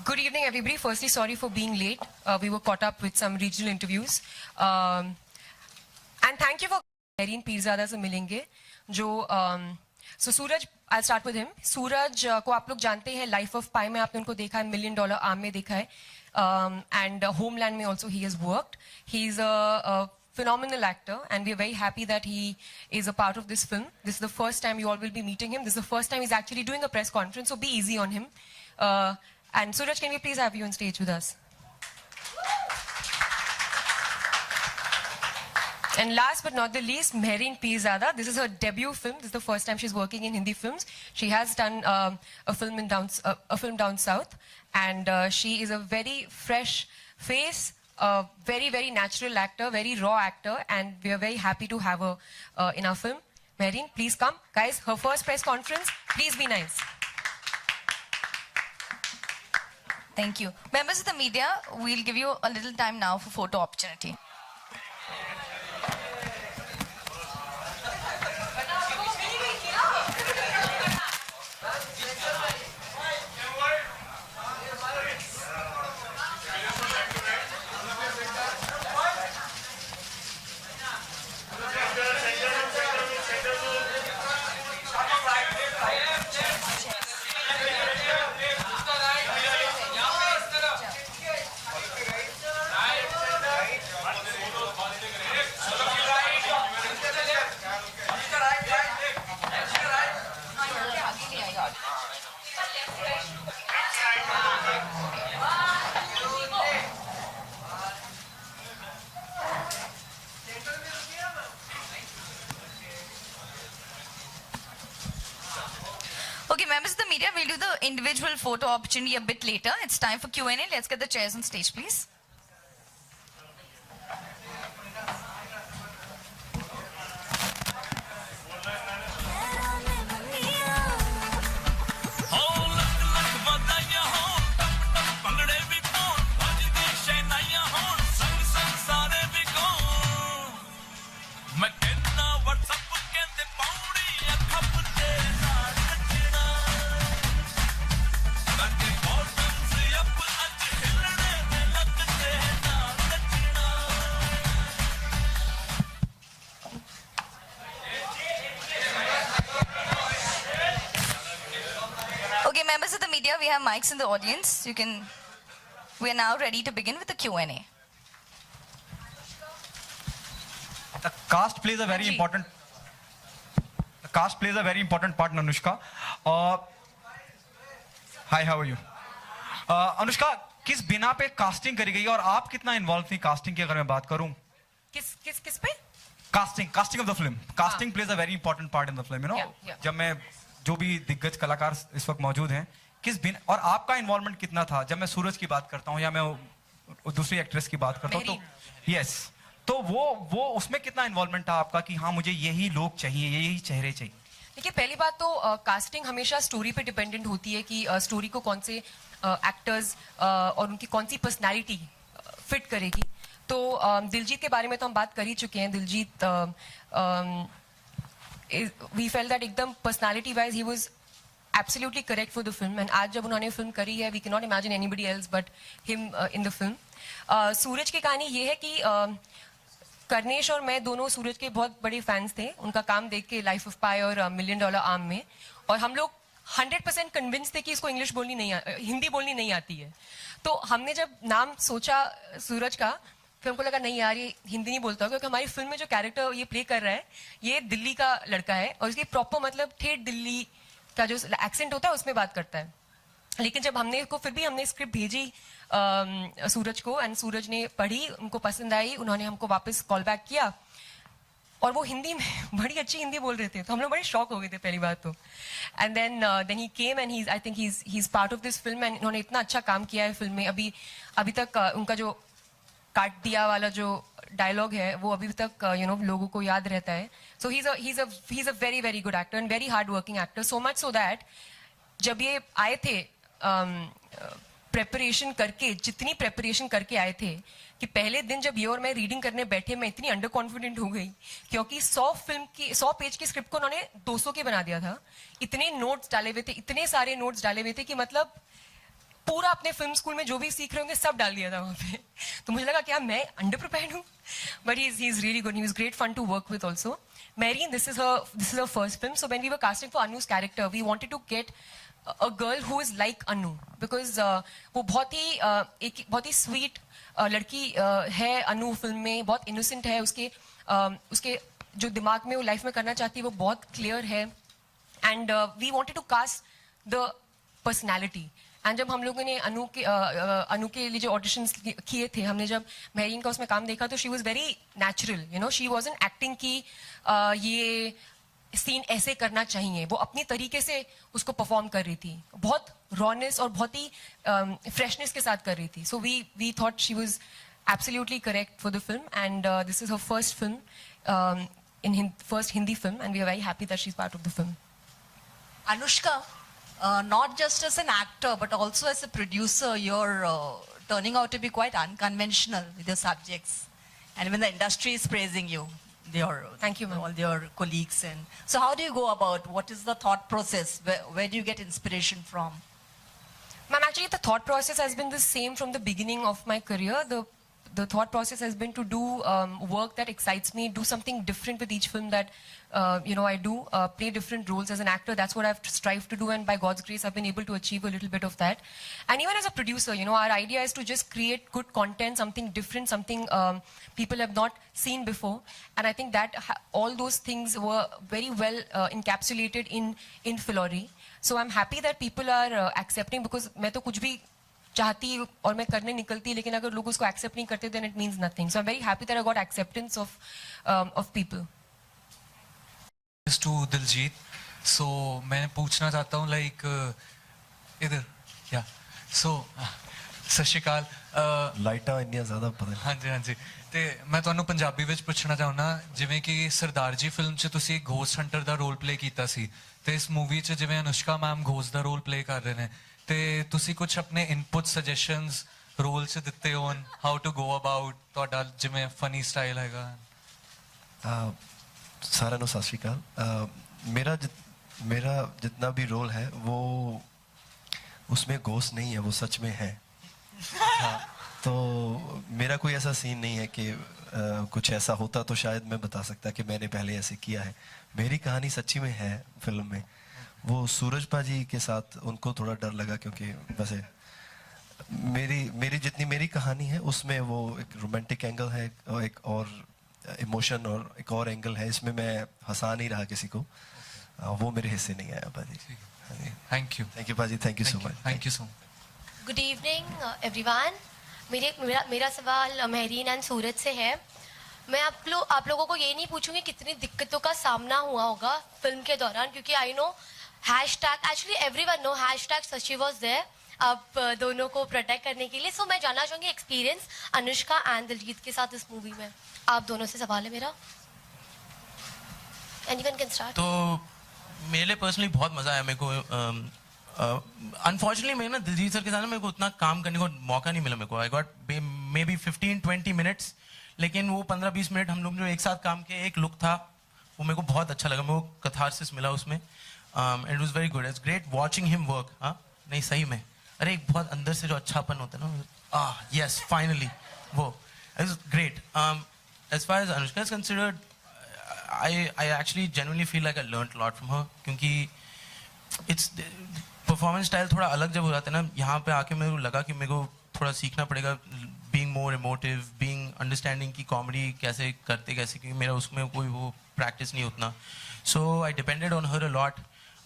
Good evening, everybody. Firstly, sorry for being late. We were caught up with some regional interviews. And thank you for Mehreen Peerzada से मिलेंगे जो so Suraj, I'll start with him. Suraj को आप लोग जानते हैं, Life of Pi में आपने उनको देखा है, $1 Million Arm में देखा है, and Homeland में also he has worked. He's a phenomenal actor, and we are very happy that he is a part of this film. This is the first time you all will be meeting him. This is the first time he's actually doing a press conference, so be easy on him. And Suraj, can we please have you on stage with us? And last but not the least, Mehreen Peerzada. This is her debut film. This is the first time she's working in Hindi films. She has done a film down south, and she is a very fresh face, a very, very natural actor, very raw actor, and we are very happy to have her in our film. Mehreen, please come. Guys, her first press conference. Please be nice. Thank you. Members of the media, we'll give you a little time now for photo opportunity. Okay, members of the media, we'll do the individual photo opportunity a bit later. It's time for Q&A. Let's get the chairs on stage, please. Okay, members of the media, we have mics in the audience. We are now ready to begin with the Q&A. The cast plays a very important part, Anushka. Hi, how are you? Anushka, किस बिना पे casting करी गई और आप कितना involve थी casting की अगर मैं बात करूं? किस पे? Casting of the film. Casting plays a very important part in the film, you know. जब मैं जो भी दिग्गज कलाकार इस वक्त मौजूद हैं, किस बिना और आपका इन्वॉल्वमेंट कितना था? जब मैं सूरज की बात करता हूँ या मैं दूसरी एक्ट्रेस की बात करता हूँ तो यस, तो वो उसमें कितना इन्वॉल्वमेंट था आपका कि हाँ मुझे यही लोग चाहिए, यही चेहरे चाहिए? देखिए, पहली बात तो कास्टिंग हमेशा स्टोरी पे डिपेंडेंट होती है कि स्टोरी को कौन से एक्टर्स और उनकी कौन सी पर्सनैलिटी फिट करेगी. तो दिलजीत के बारे में तो हम बात कर ही चुके हैं. दिलजीत we felt that एकदम personality wise he was absolutely correct for the film, and आज जब उन्होंने फिल्म करी है, we cannot imagine anybody else but him in the film. सूरज की कहानी ये है कि करनेश और मैं दोनों सूरज के बहुत बड़े फैंस थे उनका काम देख के, लाइफ ऑफ पाई और $1 Million Arm में, और हम लोग 100% कन्विंस थे कि इसको हिंदी बोलनी नहीं आती है. तो हमने जब नाम सोचा सूरज का, फिर हमको लगा नहीं यार, ये हिंदी नहीं बोलता, क्योंकि हमारी फिल्म में जो कैरेक्टर ये प्ले कर रहा है ये दिल्ली का लड़का है और इसकी प्रॉपर मतलब ठेठ दिल्ली का जो एक्सेंट होता है उसमें बात करता है. लेकिन जब फिर भी हमने स्क्रिप्ट भेजी सूरज को, एंड सूरज ने पढ़ी, उनको पसंद आई, उन्होंने हमको वापस कॉल बैक किया और वो हिंदी में बड़ी अच्छी हिंदी बोल रहे थे, तो हम लोग बड़े शॉक हो गए थे पहली बात तो. And then he came and I think he is part of this film, and इन्होंने इतना अच्छा काम किया है फिल्म में. अभी तक उनका जो काट दिया वाला जो डायलॉग है वो अभी तक लोगों को याद रहता है. So he is a very very good actor and very hard working actor, so much so that जब ये आए थे प्रेपरेशन करके, जितनी प्रेपरेशन करके आए थे कि पहले दिन जब ये और मैं रीडिंग करने बैठे, मैं इतनी अंडर कॉन्फिडेंट हो गई क्योंकि 100 पेज की स्क्रिप्ट को उन्होंने 200 के बना दिया था. इतने नोट्स डाले हुए थे, इतने सारे नोट्स डाले हुए थे कि मतलब पूरा अपने फिल्म स्कूल में जो भी सीख रहे होंगे सब डाल दिया था वहाँ पे. तो मुझे लगा क्या मैं अंडर प्रिपेयर्ड हूँ, but he is really good. He was great fun to work with also. Marine, this is her first film. So when we were casting for Anu's character, we wanted to get a girl who is like Anu, because वो बहुत ही sweet लड़की है अनु film में, बहुत innocent है. उसके जो दिमाग में वो लाइफ में करना चाहती है वो बहुत क्लियर है. And we wanted to cast the personality. And जब हम लोगों ने अनु के लिए जो ऑडिशंस किए थे, हमने जब मेरीन का उसमें काम देखा तो she was very natural. You know, she wasn't acting की ये सीन ऐसे करना चाहिए. वो अपनी तरीके से उसको परफॉर्म कर रही थी, बहुत रॉनेस और बहुत ही फ्रेशनेस के साथ कर रही थी. So we thought she was absolutely correct for the film. And this is her first film, first Hindi film, and we are very happy that she's part of the film. Anushka, not just as an actor but also as a producer, you're turning out to be quite unconventional with your subjects, and even the industry is praising you. Thank you, ma'am. All your colleagues. And so how do you go about, what is the thought process, where do you get inspiration from? Ma'am, actually the thought process has been the same from the beginning of my career. The thought process has been to do work that excites me, do something different with each film that I do, play different roles as an actor. That's what I've strived to do, and by God's grace I've been able to achieve a little bit of that. And even as a producer, our idea is to just create good content, something different, something people have not seen before. And I think that all those things were very well encapsulated in Filori. So I'm happy that people are accepting, because मैं तो कुछ भी चाहती और मैं करने निकलती, लेकिन अगर लोग उसको एक्सेप्ट नहीं करते then it means nothing. So I'm very happy that I got acceptance of people. To Diljit, so मैं पूछना चाहता हूँ like इधर yeah, so ਸਤਿ ਸ਼੍ਰੀ ਅਕਾਲ. ਲਾਈਟਾਂ ਇੰਨੀਆਂ ਜ਼ਿਆਦਾ ਪਤਾ ਹਾਂਜੀ ਹਾਂਜੀ. ਤੇ ਮੈਂ ਤੁਹਾਨੂੰ ਪੰਜਾਬੀ ਵਿੱਚ ਪੁੱਛਣਾ ਚਾਹੁੰਦਾ, ਜਿਵੇਂ ਕਿ ਸਰਦਾਰ ਜੀ ਫਿਲਮ 'ਚ ਤੁਸੀਂ ਗੋਸਟ ਹੰਟਰ ਦਾ ਰੋਲ ਪਲੇ ਕੀਤਾ ਸੀ, ਤੇ ਇਸ ਮੂਵੀ 'ਚ ਜਿਵੇਂ ਅਨੁਸ਼ਕਾ ਮੈਮ ਗੋਸਟ ਦਾ ਰੋਲ ਪਲੇ ਕਰ ਰਹੇ ਨੇ, ਤੇ ਤੁਸੀਂ ਕੁਝ ਆਪਣੇ ਇਨਪੁਟ ਸਜੈਸ਼ਨਸ ਰੋਲ 'ਚ ਦਿੱਤੇ ਹੋਣ, ਹਾਊ ਟੂ ਗੋ ਅਬਾਊਟ, ਤੁਹਾਡਾ ਜਿਵੇਂ ਫਨੀ ਸਟਾਈਲ ਹੈਗਾ. ਸਾਰਿਆਂ ਨੂੰ ਸਤਿ ਸ਼੍ਰੀ ਅਕਾਲ. मेरा जितना भी रोल है वो उसमें घोस्ट नहीं है, वो सच में है. हाँ, तो मेरा कोई ऐसा सीन नहीं है कि कुछ ऐसा होता तो शायद मैं बता सकता कि मैंने पहले ऐसे किया है. मेरी कहानी सच्ची में है फिल्म में. वो सूरज पाजी के साथ उनको थोड़ा डर लगा, क्योंकि वैसे मेरी जितनी मेरी कहानी है उसमें वो एक रोमांटिक एंगल है, एक और इमोशन और एक और एंगल है. इसमें मैं हंसा नहीं रहा किसी को, वो मेरे हिस्से नहीं आया पाजी. थैंक यू पाजी, thank you so much. Thank you so much. Good evening everyone. मेरा सवाल महरीन एंड सूरज से है. मैं आप लोगों को ये नहीं पूछूंगी कितनी दिक्कतों का सामना हुआ होगा फिल्म के दौरान, क्योंकि I know hashtag, actually everyone know hashtag Sachi was there आप दोनों को प्रोटेक्ट करने के लिए. सो मैं जानना चाहूंगी एक्सपीरियंस अनुष्का एंड दिलजीत के साथ इस मूवी में. आप दोनों से सवाल है मेरा. Anyone can start. तो मेरे लिए पर्सनली बहुत मजा आया. मेरे को अनफॉर्चुनेटली मैं ना दिलजीत सर के साथ मेरे को उतना काम करने को मौका नहीं मिला. मेरे को I got may be 15-20 minutes, लेकिन वो 15-20 मिनट हम लोग जो एक साथ काम किए, एक लुक था वो मेरे को बहुत अच्छा लगा. मेरे को कथारसिस मिला उसमें. It was very good. It's great watching him work. हाँ नहीं सही में, अरे एक बहुत अंदर से जो अच्छापन होता है ना, यस फाइनली वो it's great. As far as Anushka is considered, I actually genuinely feel like I learned a lot from her, क्योंकि it's परफॉर्मेंस स्टाइल थोड़ा अलग जब हो जाता है ना, यहाँ पे आके मेरे को लगा कि मेरे को थोड़ा सीखना पड़ेगा being more emotive, being understanding की कॉमेडी कैसे करते कैसे, क्योंकि मेरा उसमें कोई वो प्रैक्टिस नहीं उतना. So I depended on her a lot,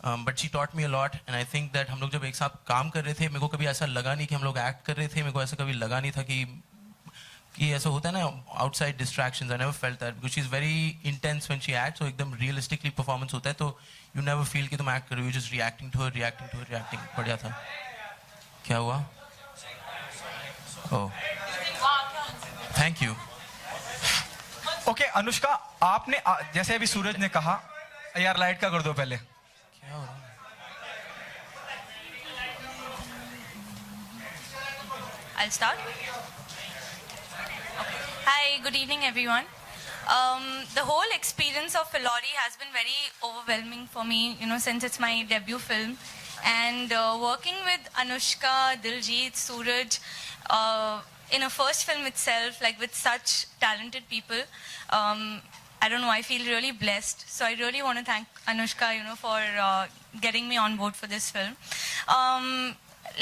but she taught me a lot. And I think that हम लोग जब एक साथ काम कर रहे थे, मेरे को कभी ऐसा लगा नहीं कि हम लोग एक्ट कर रहे थे. मेरे को ऐसा कभी लगा नहीं था कि ऐसा होता है ना outside distractions. I never felt that because she is very intense when she acts. So एकदम रियलिस्टिकली परफॉर्मेंस होता है, तो यू नेवर फील कि तुम एक्ट कर रहे हो, जस्ट रिएक्टिंग टू हर. बढ़िया था. क्या हुआ? Oh thank you. Okay Anushka, आपने जैसे अभी सूरज ने कहा, यार लाइट का कर दो पहले. क्या हो रहा है? I'll start. Hi, good evening, everyone. The whole experience of Filori has been very overwhelming for me, since it's my debut film. And working with Anushka, Diljit, Suraj, in a first film itself, like with such talented people, I don't know, I feel really blessed. So I really want to thank Anushka, for getting me on board for this film.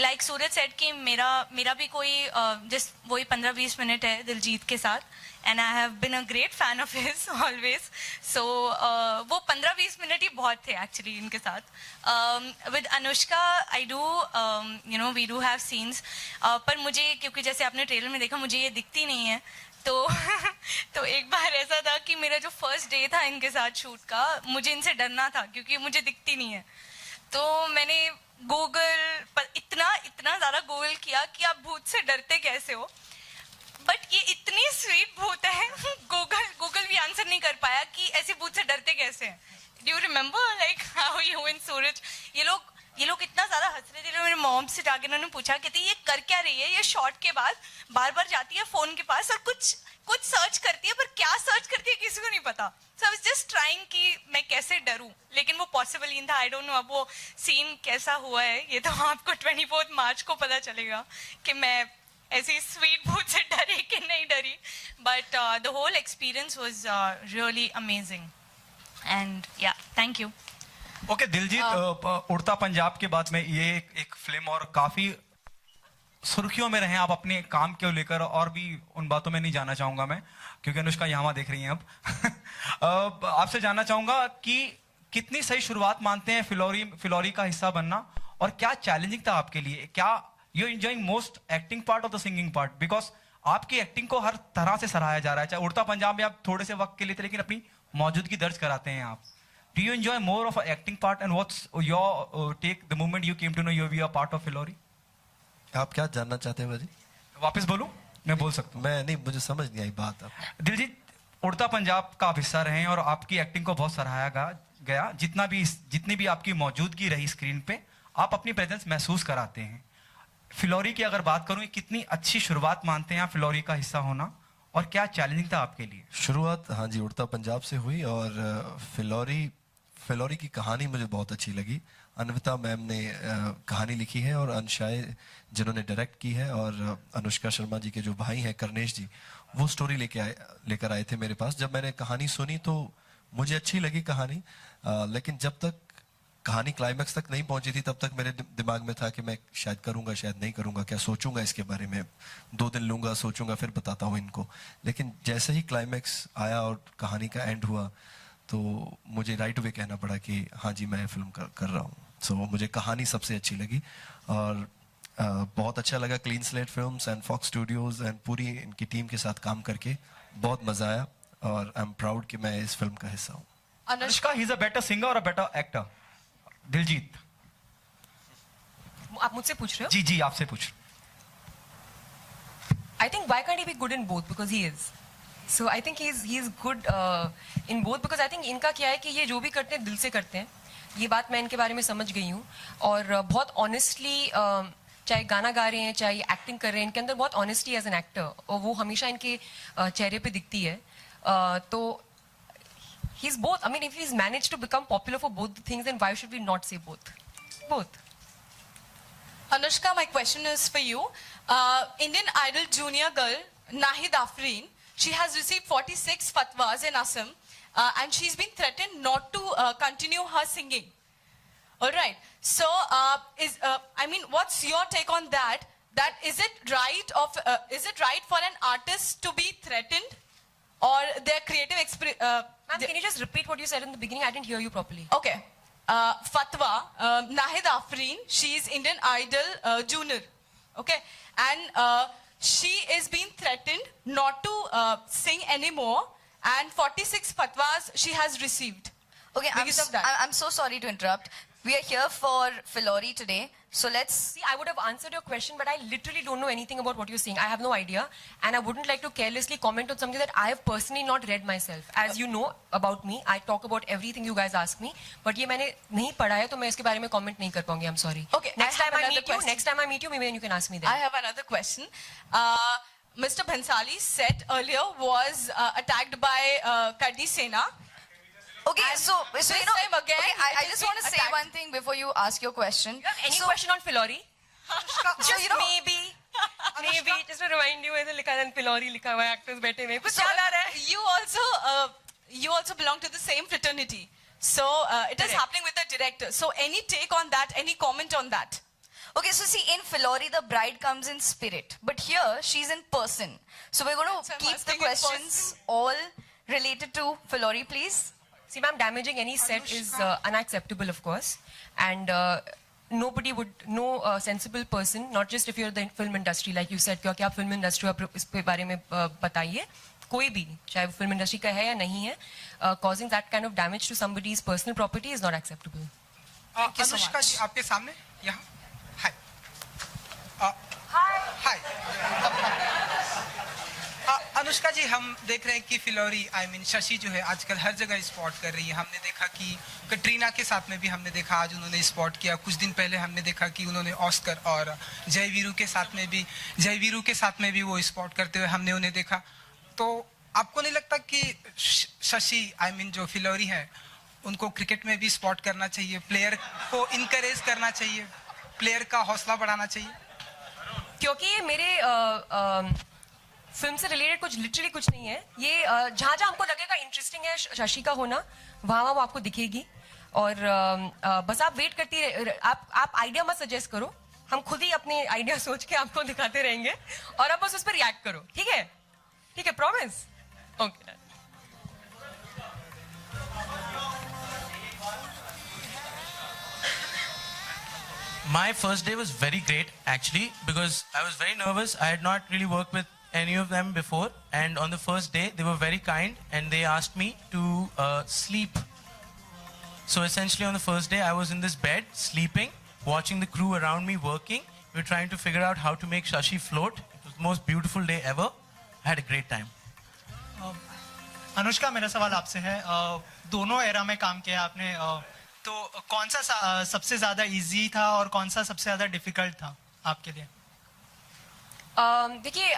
Like Suraj said कि मेरा भी कोई just वही 15-20 minute है दिलजीत के साथ, and I have been a great fan of his always. So वो 15-20 minute ही बहुत थे actually इनके साथ. With Anushka I do we do have scenes, पर मुझे क्योंकि जैसे आपने ट्रेलर में देखा मुझे ये दिखती नहीं है, तो एक बार ऐसा था कि मेरा जो फर्स्ट डे था इनके साथ शूट का, मुझे इनसे डरना था क्योंकि मुझे दिखती नहीं है. तो मैंने गूगल पर इतना ज़्यादा गूगल किया कि आप भूत से डरते कैसे हो, बट ये इतनी स्वीट भूत है गूगल भी आंसर नहीं कर पाया कि ऐसे भूत से डरते कैसे हैं. Do you remember like how you and Suraj, ये लोग इतना ज़्यादा हंस रहे थे. मेरे मॉम से जाके उन्होंने पूछा कहती ये कर क्या रही है, ये शॉट के बाद बार जाती है फ़ोन के पास और कुछ सर्च करती है, पर क्या सर्च करती है किसी को नहीं पता. सो आई वाज जस्ट ट्राइंग कि मैं कैसे डरूं, लेकिन वो पॉसिबल ही था. आई डोंट नो अब वो सीन कैसा हुआ है, ये तो आपको 24 मार्च को पता चलेगा कि मैं ऐसी स्वीट भूत से डरी कि नहीं डरी. But the whole experience was really amazing and yeah thank you. Okay Diljit, Udta Punjab के बाद में ये एक फिल्म और काफी सुर्खियों में रहे आप अपने काम को लेकर, और भी उन बातों में नहीं जाना चाहूंगा मैं क्योंकि अनुष्का यहाँ देख रही हैं अब. आपसे जानना चाहूंगा कि कितनी सही शुरुआत मानते हैं फिलौरी का हिस्सा बनना, और क्या चैलेंजिंग था आपके लिए? क्या you enjoying most acting part और द सिंगिंग पार्ट? बिकॉज आपकी एक्टिंग को हर तरह से सराहा जा रहा है, चाहे उड़ता पंजाब में आप थोड़े से वक्त के लिए थे लेकिन अपनी मौजूदगी दर्ज कराते हैं आप. Do you enjoy more of an acting part, and what's your take the moment you came to know you were a part of Filori? आप क्या जानना चाहते हैं भाजी? वापस बोलूं? मैं बोल सकता हूँ. मैं नहीं, मुझे समझ नहीं आई बात. आप दिलजीत उड़ता पंजाब का आप हिस्सा रहे हैं और आपकी एक्टिंग को बहुत सराहा गया. जितनी भी आपकी मौजूदगी रही स्क्रीन पे, आप अपनी प्रेजेंस महसूस कराते हैं. फिलौरी की अगर बात करूं, कितनी अच्छी शुरुआत मानते हैं आप फिलौरी का हिस्सा होना, और क्या चैलेंजिंग था आपके लिए? शुरुआत हाँ जी उड़ता पंजाब से हुई, और फिलौरी की कहानी मुझे बहुत अच्छी लगी. अन्विता मैम ने कहानी लिखी है और अंशाए जिन्होंने डायरेक्ट की है, और अनुष्का शर्मा जी के जो भाई हैं करनेश जी, वो स्टोरी लेकर आए थे मेरे पास. जब मैंने कहानी सुनी तो मुझे अच्छी लगी कहानी, लेकिन जब तक कहानी क्लाइमैक्स तक नहीं पहुंची थी तब तक मेरे दिमाग में था कि मैं शायद करूंगा शायद नहीं करूंगा, क्या सोचूंगा इसके बारे में, 2 दिन लूंगा सोचूंगा फिर बताता हूँ इनको. लेकिन जैसे ही क्लाइमैक्स आया और कहानी का एंड हुआ तो मुझे राइट वे कहना पड़ा कि हाँ जी मैं फिल्म कर रहा हूँ. सो मुझे कहानी सबसे अच्छी लगी, और बहुत अच्छा लगा clean slate films and Fox Studios and पूरी इनकी टीम के साथ काम करके बहुत मजा आया, और आई एम प्राउड कि मैं इस फिल्म का हिस्सा हूँ. अनुष्का, ही इज अ बेटर सिंगर और अ बेटर एक्टर? दिलजीत, आप मुझसे पूछ रहे हो? जी आपसे पूछ. I think why can't he be good in both? Because he is. So I think he's good in both, because I think इनका क्या है कि ये जो भी करते हैं दिल से करते हैं. ये बात मैं इनके बारे में समझ गई हूँ, और बहुत ऑनेस्टली चाहे गाना गा रहे हैं चाहे एक्टिंग कर रहे हैं, इनके अंदर बहुत ऑनेस्टी एज एन एक्टर, और वो हमेशा इनके चेहरे पे दिखती है. तो he's both. I mean, if he's managed to become popular for both the things, then why should we not say both? Both. Anushka, my question is for you. Indian Idol junior girl Nahid Afreen, she has received 46 fatwas in Assam, and she's been threatened not to continue her singing. All right. So, I mean, what's your take on that? That is it right for an artist to be threatened, or their creative experience? Ma'am, can you just repeat what you said in the beginning? I didn't hear you properly. Okay. Fatwa, Nahid Afreen, she is Indian Idol junior. Okay. And she is being threatened not to sing anymore, and 46 fatwas she has received. Okay, I'm so sorry to interrupt. We are here for Filori today. So let's See, I would have answered your question, but I literally don't know anything about what you're saying. I have no idea, and I wouldn't like to carelessly comment on something that I have personally not read myself. As you know about me, I talk about everything you guys ask me, but ये मैंने नहीं पढ़ा है, तो मैं इसके बारे में comment नहीं कर पाऊंगी. I'm sorry. Okay, Next I have time I another meet you, question. next time I meet you, maybe you can ask me then. I have another question. Mr. Bhansali's set earlier was attacked by Kardi Sena. Okay, And so this you know, time again, okay, it I has just been want to say attacked. one thing before you ask your question. Any So- question on Filori? So you know, maybe just to remind you, ऐसे लिखा है Filori लिखा हुआ है, actors बैठे हुए, कुछ So, याद आ रहा है? you also belong to the same fraternity. So it is Correct. happening with the director. So any take on that? Any comment on that? okay, so see, in Filori, the bride comes in spirit, but here she's in person. So we're going So to I'm keep the asking in questions all related to Filori, please. See, ma'am, damaging any set is unacceptable, of course. And nobody would, no sensible person, not just if you're the film industry, like you said, क्योंकि आप film industry आप इस पे बारे में बताइए, कोई भी, चाहे वो film industry का है या नहीं है, causing that kind of damage to somebody's personal property is not acceptable. Thank you so Anushka much. जी आपके सामने यहाँ हाय हाय अनुष्का जी हम देख रहे हैं कि फिलोरी आई मीन शशि जो है आजकल हर जगह स्पॉट कर रही है. हमने देखा कि कटरीना के साथ में भी हमने देखा, आज उन्होंने स्पॉट किया. कुछ दिन पहले हमने देखा कि उन्होंने ऑस्कर और जय वीरू के साथ में भी वो स्पॉट करते हुए हमने उन्हें देखा. तो आपको नहीं लगता कि शशि आई मीन जो फिलोरी है उनको क्रिकेट में भी स्पॉट करना चाहिए, प्लेयर को इनकरेज करना चाहिए, प्लेयर का हौसला बढ़ाना चाहिए? क्योंकि ये मेरे फिल्म से रिलेटेड कुछ लिटरली कुछ नहीं है. ये जहाँ जहाँ हमको लगेगा इंटरेस्टिंग है शशि का होना, वहाँ वो आपको दिखेगी. और बस आप वेट करती आप आइडिया मत सजेस्ट करो, हम खुद ही अपने आइडिया सोच के आपको दिखाते रहेंगे और आप बस उस पर रिएक्ट करो. ठीक है? ठीक है, promise? Okay. My first day was very great actually because I was very nervous. I had not really worked with any of them before, and on the first day they were very kind and they asked me to sleep. So essentially on the first day I was in this bed sleeping, watching the crew around me working. We were trying to figure out how to make Shashi float. It was the most beautiful day ever. I had a great time. Anushka, मेरा सवाल आपसे है. दोनों era में काम किया आपने, तो कौन सा सबसे ज्यादा इजी था और कौन सा सबसे ज्यादा डिफिकल्ट था आपके लिए? देखिए,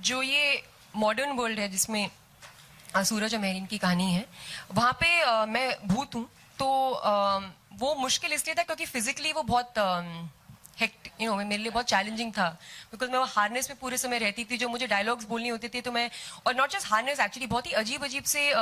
जो ये मॉडर्न वर्ल्ड है जिसमें सूरज और मेहरीन की कहानी है, वहाँ पे मैं भूत हूँ. तो वो मुश्किल इसलिए था क्योंकि फिजिकली वो बहुत मेरे लिए बहुत चैलेंजिंग था. बिकॉज मैं वो हार्नेस में पूरे समय रहती थी, जो मुझे डायलॉग्स बोलनी होती थी, तो मैं, और नॉट जस्ट हार्नेस, एक्चुअली बहुत ही अजीब अजीब से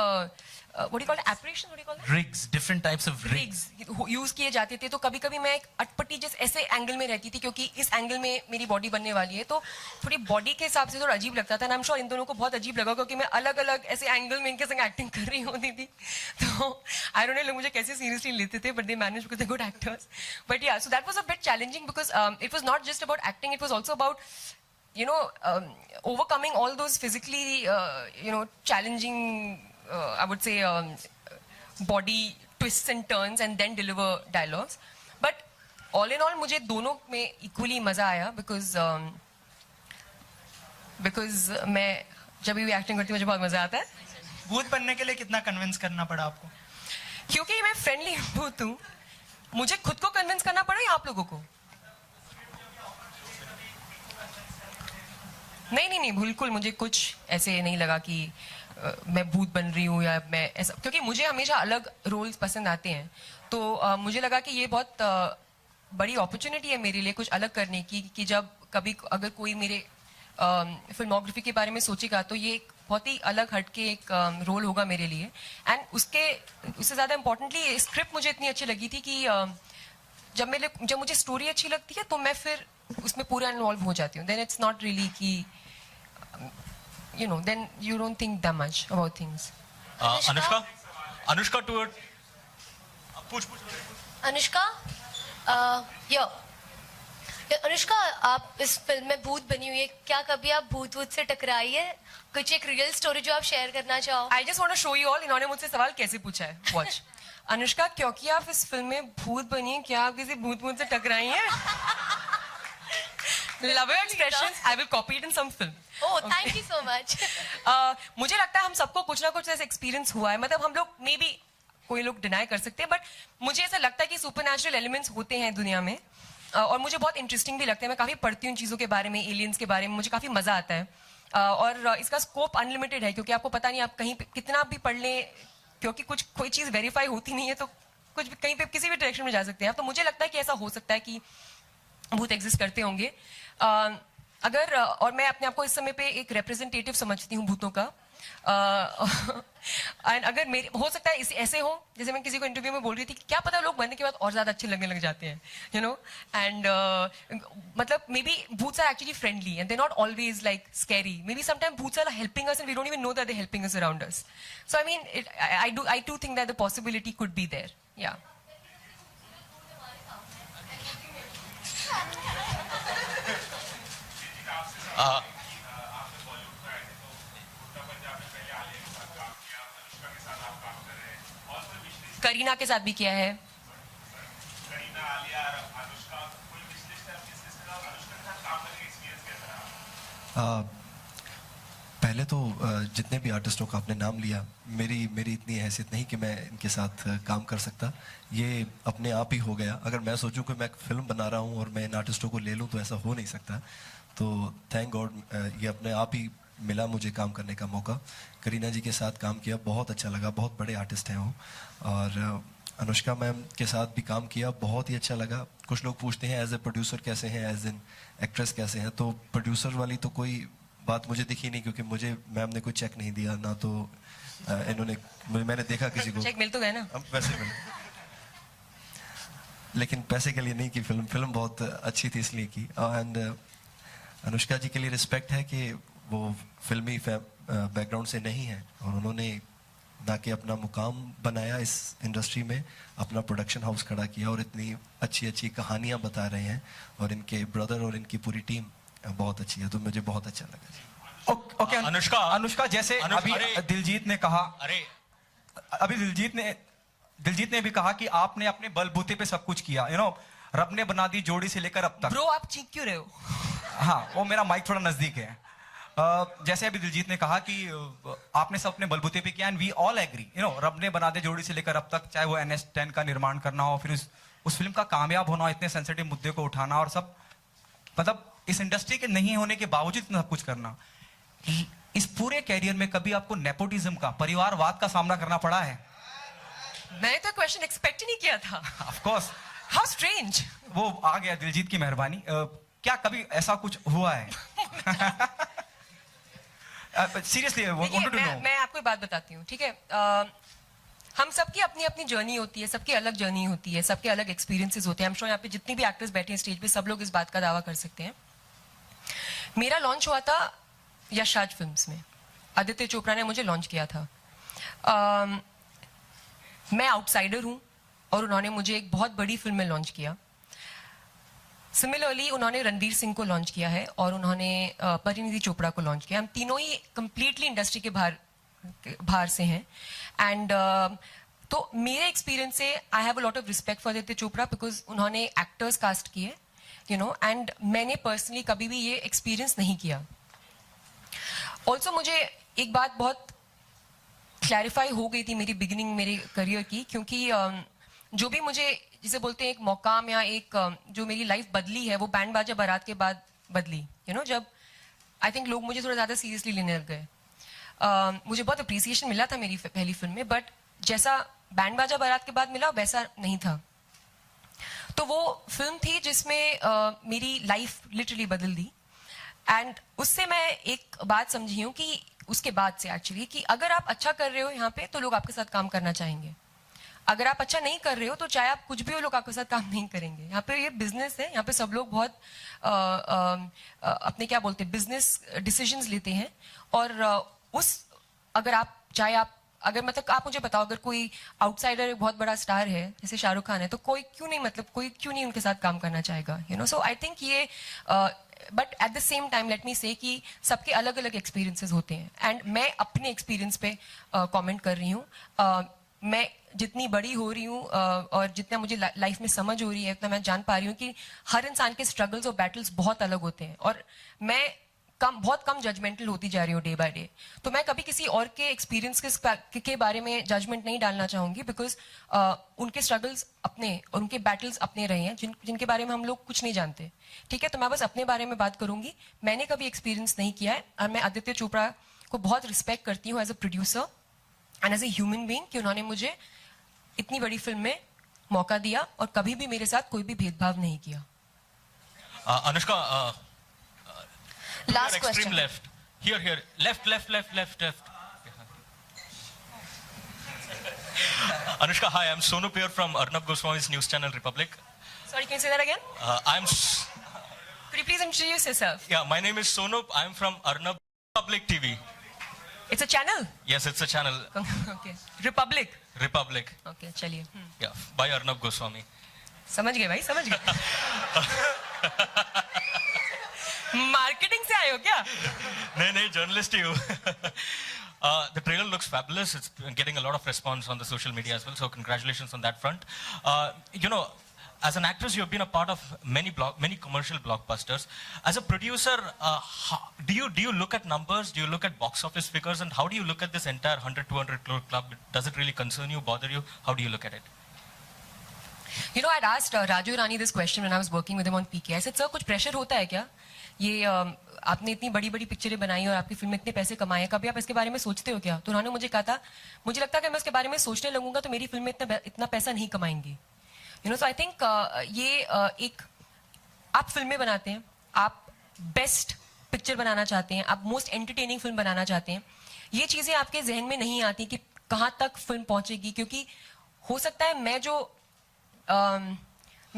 what do you call it? Apparition? What do you call that? Rigs, different types of rigs. Use किए जाते थे. तो कभी कभी मैं एक अटपटी जैसे ऐसे एंगल में रहती थी क्योंकि इस एंगल में मेरी बॉडी बनने वाली है, तो थोड़ी बॉडी के हिसाब से थोड़ा अजीब लगता था. आई एम श्योर इन दोनों को बहुत अजीब लगा क्योंकि मैं अलग अलग ऐसे एंगल में इनके संग एक्टिंग कर रही होती थी. तो आई डोंट नो लोग मुझे कैसे सीरियसली लेते थे, but they manage because they good actors. But yeah, so that was a bit challenging because it was not just about acting, it was also about overcoming all those physically challenging I would say body twists and turns and then deliver dialogues. But all in all मुझे दोनों में equally मजा आया because मैं जब भी acting करती हूँ मुझे बहुत मजा आता है. भूत बनने के लिए कितना कन्विंस करना पड़ा आपको? क्योंकि मैं फ्रेंडली भूत हूँ, मुझे खुद को कन्विंस करना पड़ा या आप लोगों को? नहीं, बिल्कुल मुझे कुछ ऐसे नहीं लगा कि मैं भूत बन रही हूँ या मैं ऐसा, क्योंकि मुझे हमेशा अलग रोल्स पसंद आते हैं. तो मुझे लगा कि ये बहुत बड़ी अपॉर्चुनिटी है मेरे लिए कुछ अलग करने की, कि जब कभी अगर कोई मेरे फिल्मोग्राफी के बारे में सोचेगा तो ये एक बहुत ही अलग हटके एक रोल होगा मेरे लिए. एंड उससे ज़्यादा इम्पोर्टेंटली स्क्रिप्ट मुझे इतनी अच्छी लगी थी कि जब मुझे स्टोरी अच्छी लगती है तो मैं फिर उसमें पूरा इन्वॉल्व हो जाती हूँ. देन इट्स नॉट रियली कि then you don't think that much about things. Anushka to पूछ. अनुष्का, अनुष्का, आप इस फिल्म में भूत बनी हुई है, क्या कभी आप भूत से टकराई है? कुछ एक रियल स्टोरी जो आप शेयर करना चाहो? I just want to show you all, इन्होंने मुझसे सवाल कैसे पूछा है. Watch. अनुष्का, क्योंकि आप इस फिल्म में भूत बनी हैं, क्या आप किसी भूत से टकराई हैं? Love your expressions. I will copy it in some film. Oh, thank you so much. मुझे लगता है हम सबको कुछ ना कुछ ऐसा एक्सपीरियंस हुआ है. मतलब हम लोग मे बी कोई लोग डिनाई कर सकते हैं, बट मुझे ऐसा लगता है कि सुपरनैचुरल एलिमेंट्स होते हैं दुनिया में. और मुझे बहुत इंटरेस्टिंग भी लगता है. मैं काफी पढ़ती हूँ चीजों के बारे में, एलियंस के बारे में. मुझे काफी मजा आता है. और इसका स्कोप अनलिमिटेड है, क्योंकि आपको पता नहीं आप कहीं कितना भी पढ़ लें, क्योंकि कोई चीज वेरीफाई होती नहीं है, तो कुछ भी कहीं पे किसी भी डायरेक्शन में जा सकते हैं. तो मुझे लगता है कि ऐसा हो सकता है कि भूत एग्जिस्ट करते होंगे. अगर और मैं अपने आप को इस समय पे एक रिप्रेजेंटेटिव समझती हूँ भूतों का. एंड अगर मेरे हो सकता है ऐसे हो, जैसे मैं किसी को इंटरव्यू में बोल रही थी कि क्या पता लोग मरने के बाद और ज्यादा अच्छे लगने लग जाते हैं, यू नो. एंड मतलब मे बी भूत्स are actually friendly and they not always like scary. Maybe sometime भूत्स are helping us and we don't even know that they helping us around us. So I mean I do think that the possibility could be there. या करीना के साथ भी किया है. पहले तो जितने भी आर्टिस्टों का आपने नाम लिया, मेरी इतनी हैसियत नहीं कि मैं इनके साथ काम कर सकता. ये अपने आप ही हो गया. अगर मैं सोचूं कि मैं एक फिल्म बना रहा हूं और मैं इन आर्टिस्टों को ले लूं तो ऐसा हो नहीं सकता. तो थैंक गॉड ये अपने आप ही मिला मुझे काम करने का मौका. करीना जी के साथ काम किया, बहुत अच्छा लगा. बहुत बड़े आर्टिस्ट हैं वो. और अनुष्का मैम के साथ भी काम किया, बहुत ही अच्छा लगा. कुछ लोग पूछते हैं एज ए प्रोड्यूसर कैसे हैं, एज एन एक्ट्रेस कैसे हैं. तो प्रोड्यूसर वाली तो कोई बात मुझे दिखी नहीं, क्योंकि मुझे मैम ने कोई चेक नहीं दिया ना. तो इन्होंने, मैंने देखा किसी को चेक मिल तो गया ना. वैसे मिल, लेकिन पैसे के लिए नहीं की. फिल्म बहुत अच्छी थी इसलिए की. एंड अनुष्का जी के लिए रिस्पेक्ट है कि वो फिल्मी बैकग्राउंड से नहीं है, और उन्होंने ना कि अपना मुकाम बनाया इस इंडस्ट्री में, अपना प्रोडक्शन हाउस खड़ा किया और इतनी अच्छी अच्छी कहानियां बता रहे हैं. और इनके ब्रदर और इनकी पूरी टीम बहुत अच्छी है, तो मुझे बहुत अच्छा लगा. ओके अनुष्का, जैसे अभी दिलजीत ने कहा, अभी दिलजीत ने भी कहा कि आपने अपने बलबूते पे सब कुछ किया. यू नो, रब ने बना दी जोड़ी से लेकर अब तक. ब्रो आप चीख क्यों रहे हो? हाँ, वो मेरा माइक थोड़ा नजदीक है. जैसे अभी दिलजीत ने कहा कि आपने सब अपने बलबूते पे किया, and we all agree. You know, Rab Ne बना दे जोड़ी से लेकर अब तक, चाहे वो NS-10 का निर्माण करना हो, फिर उस फिल्म का कामयाब होना, इतने सेंसिटिव मुद्दे को उठाना, और सब मतलब इस इंडस्ट्री के नहीं होने के बावजूद इतना सब कुछ करना. इस पूरे कैरियर में कभी आपको नेपोटिज्म का, परिवारवाद का सामना करना पड़ा है? मैंने तो क्वेश्चन एक्सपेक्ट ही नहीं किया था. Of course. How strange. वो आ गया दिलजीत की मेहरबानी. क्या कभी ऐसा कुछ हुआ है? सीरियसली मैं आपको बात बताती हूँ, ठीक है. हम सबकी अपनी अपनी जर्नी होती है, सबकी अलग जर्नी होती है, सबके अलग एक्सपीरियंसेस होते हैं. हम श्योर यहाँ पे जितनी भी एक्टर्स बैठे हैं स्टेज पे, सब लोग इस बात का दावा कर सकते हैं. मेरा लॉन्च हुआ था यशराज फिल्म्स में. आदित्य चोपड़ा ने मुझे लॉन्च किया था. मैं आउटसाइडर हूँ और उन्होंने मुझे एक बहुत बड़ी फिल्म में लॉन्च किया. सिमिलरली उन्होंने रणवीर सिंह को लॉन्च किया है और उन्होंने परिणीति चोपड़ा को लॉन्च किया. हम तीनों ही कंप्लीटली इंडस्ट्री के बाहर से हैं. एंड तो मेरे एक्सपीरियंस से I have a lot of respect for Aditya Chopra, because उन्होंने एक्टर्स कास्ट किए, यू नो. एंड मैंने पर्सनली कभी भी ये एक्सपीरियंस नहीं किया. ऑल्सो मुझे एक बात बहुत क्लैरिफाई हो गई थी मेरी बिगिनिंग मेरे करियर की, क्योंकि जो भी मुझे जिसे बोलते हैं एक मौकाम या एक जो मेरी लाइफ बदली है, वो बैंड बाजा बारात के बाद बदली. यू नो, जब आई थिंक लोग मुझे थोड़ा ज़्यादा सीरियसली लेने लग गए. मुझे बहुत अप्रिसिएशन मिला था मेरी पहली फिल्म में, बट जैसा बैंड बाजा बारात के बाद मिला वैसा नहीं था. तो वो फिल्म थी जिसमें मेरी लाइफ लिटरली बदल दी. एंड उससे मैं एक बात समझी हूँ कि उसके बाद से एक्चुअली, कि अगर आप अच्छा कर रहे हो यहाँ पे तो लोग आपके साथ काम करना चाहेंगे. अगर आप अच्छा नहीं कर रहे हो तो चाहे आप कुछ भी हो, लोग आपके साथ काम नहीं करेंगे. यहाँ पे ये बिजनेस है, यहाँ पे सब लोग बहुत अपने क्या बोलते हैं बिजनेस डिसीजंस लेते हैं. और अगर आप चाहे आप अगर मतलब आप मुझे बताओ, अगर कोई आउटसाइडर बहुत बड़ा स्टार है जैसे शाहरुख खान है, तो कोई क्यों नहीं उनके साथ काम करना चाहेगा, you know. So I think ये but at the same time let me say कि सबके अलग अलग एक्सपीरियंसेस होते हैं. एंड मैं अपने एक्सपीरियंस पे कमेंट कर रही हूँ. मैं जितनी बड़ी हो रही हूँ और जितना मुझे लाइफ में समझ हो रही है उतना मैं जान पा रही हूँ कि हर इंसान के स्ट्रगल्स और बैटल्स बहुत अलग होते हैं और मैं बहुत कम जजमेंटल होती जा रही हूँ डे बाय डे. तो मैं कभी किसी और के एक्सपीरियंस के बारे में जजमेंट नहीं डालना चाहूंगी बिकॉज उनके स्ट्रगल्स अपने और उनके बैटल्स अपने रहे हैं जिनके बारे में हम लोग कुछ नहीं जानते. ठीक है, तो मैं बस अपने बारे में बात करूंगी. मैंने कभी एक्सपीरियंस नहीं किया है और मैं आदित्य चोपड़ा को बहुत रिस्पेक्ट करती हूँ as a producer and as a human being कि उन्होंने मुझे इतनी बड़ी फिल्म में मौका दिया और कभी भी मेरे साथ कोई भी भेदभाव नहीं किया. Anushka, Last extreme question. left. Here. Left. Anushka, hi, I'm Sonu Pier from Arnab Goswami's news channel Republic. Sorry, can you say that again? Could you please introduce yourself? Yeah, my name is Sonu. I'm from Arnab Republic TV. It's a channel? Yes, it's a channel. Okay. Republic? Republic. Okay, चलिए. Yeah, by Arnab Goswami. समझ गए भाई, समझ गए. Marketing से आए हो क्या? नहीं, journalist ही हूँ. The trailer looks fabulous. It's getting a lot of response on the social media as well. So congratulations on that front. As an actress, you have been a part of many commercial blockbusters. As a producer, do you look at numbers? Do you look at box office figures? And how do you look at this entire 100-200 crore club? Does it really concern you, bother you? How do you look at it? You know, I'd asked Raju Irani this question when I was working with him on PK. I said, sir, कुछ pressure होता है क्या? ये आपने इतनी बड़ी पिक्चरें बनाई और आपकी फिल्म में इतने पैसे कमाए, कभी आप इसके बारे में सोचते हो क्या? तो उन्होंने मुझे कहा था, मुझे लगता है कि मैं इसके बारे में सोचने लगूंगा तो मेरी फिल्म में इतना पैसा नहीं कमाएंगी. You know, so I think ये एक आप फिल्में बनाते हैं, आप बेस्ट पिक्चर बनाना चाहते हैं, आप मोस्ट एंटरटेनिंग फिल्म बनाना चाहते हैं. ये चीजें आपके जहन में नहीं आती कि कहाँ तक फिल्म पहुंचेगी, क्योंकि हो सकता है मैं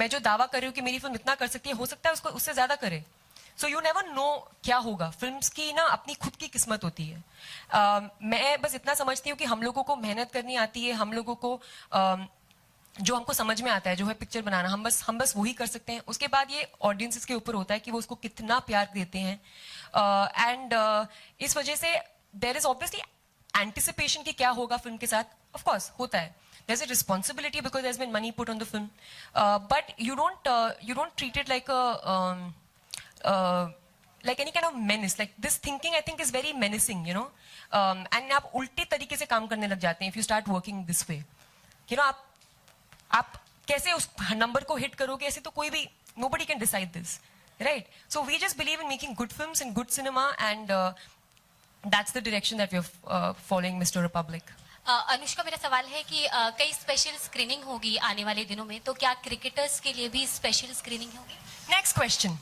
जो दावा कर रही हूँ कि मेरी फिल्म इतना कर सकती है, हो सकता है उसको उससे ज्यादा करे. सो यू नेवर नो क्या होगा. फिल्म्स की ना अपनी खुद की किस्मत होती है. मैं बस इतना समझती हूँ कि हम लोगों को मेहनत करनी आती है, हम लोगों को जो हमको समझ में आता है जो है पिक्चर बनाना, हम बस वही कर सकते हैं. उसके बाद ये ऑडियंसेस के ऊपर होता है कि वो उसको कितना प्यार देते हैं. एंड इस वजह से देयर इज ऑब्वियसली एंटिसिपेशन कि क्या होगा फिल्म के साथ. ऑफ कोर्स होता है. There's a responsibility because there's been money put on the film, but you don't treat it like any kind of menace. Like this thinking, I think, is very menacing, you know. And आप उल्टे तरीके से काम करने लग जाते हैं if you start working this way. You know, आप कैसे उस नंबर को हिट करोगे, ऐसे तो कोई भी nobody can decide this, right? So we just believe in making good films and good cinema, and that's the direction that we're following, Mr. Republic. Anushka, मेरा सवाल है कि कई स्पेशल स्क्रीनिंग होगी आने वाले दिनों में, तो क्या क्रिकेटर्स के लिए भी स्पेशल स्क्रीनिंग होगी? Next question.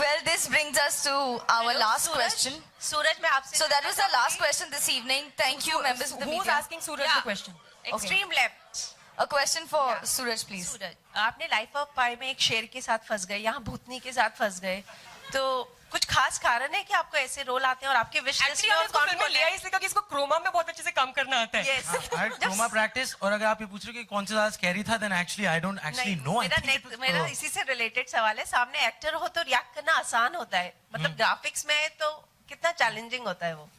Well, this brings us to our last question. Suraj, मैं आपसे. So that was the last question this evening. Thank you, members of the media. Who's asking Suraj the question? Extreme left. A question for Suraj, please. सूरज, आपने life of पाई में एक शेर के साथ फंस गए, यहाँ भूतनी के साथ फंस गए, तो कुछ खास कारण है कि आपको ऐसे रोल आते हैं और आपके विश लिस्ट में और कौन कौन लिया इसलिए क्योंकि इसको क्रोमा में बहुत अच्छे से काम करना आता है. Chroma practice. और अगर आप ये पूछ रहे हो कि कौन सा ज्यादा स्कैरी था, then actually I don't actually know. मेरा इसी से रिलेटेड सवाल है. सामने एक्टर हो तो रिएक्ट करना आसान होता है, मतलब ग्राफिक्स में तो कितना चैलेंजिंग होता है वो.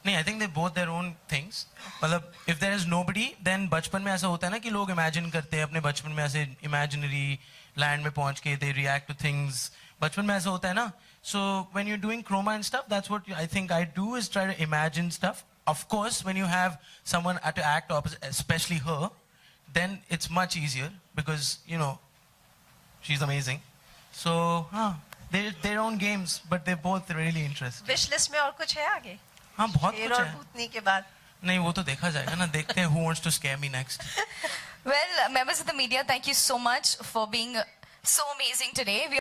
नहीं, I think they both their own things. मतलब if there is nobody, then बचपन में ऐसा होता है ना कि लोग इमेजिन करते हैं अपने बचपन में, ऐसे इमेजिनरी लैंड में पहुंच के दे रिएक्ट टू थिंग्स. बचपन में ऐसा होता है ना. So when you're doing chroma and stuff, that's what I think I do, is try to imagine stuff. Of course, when you have someone to act opposite, especially her, then it's much easier because, you know, she's amazing. So, they're their own games, but they're both really interesting. Wish list में और कुछ है आगे? हाँ, बहुत कुछ है. भूतनी के बाद नहीं, वो तो देखा जाएगा ना. देखते हैं who wants to scare me next. Well, members of the media, thank you so much for being so amazing today.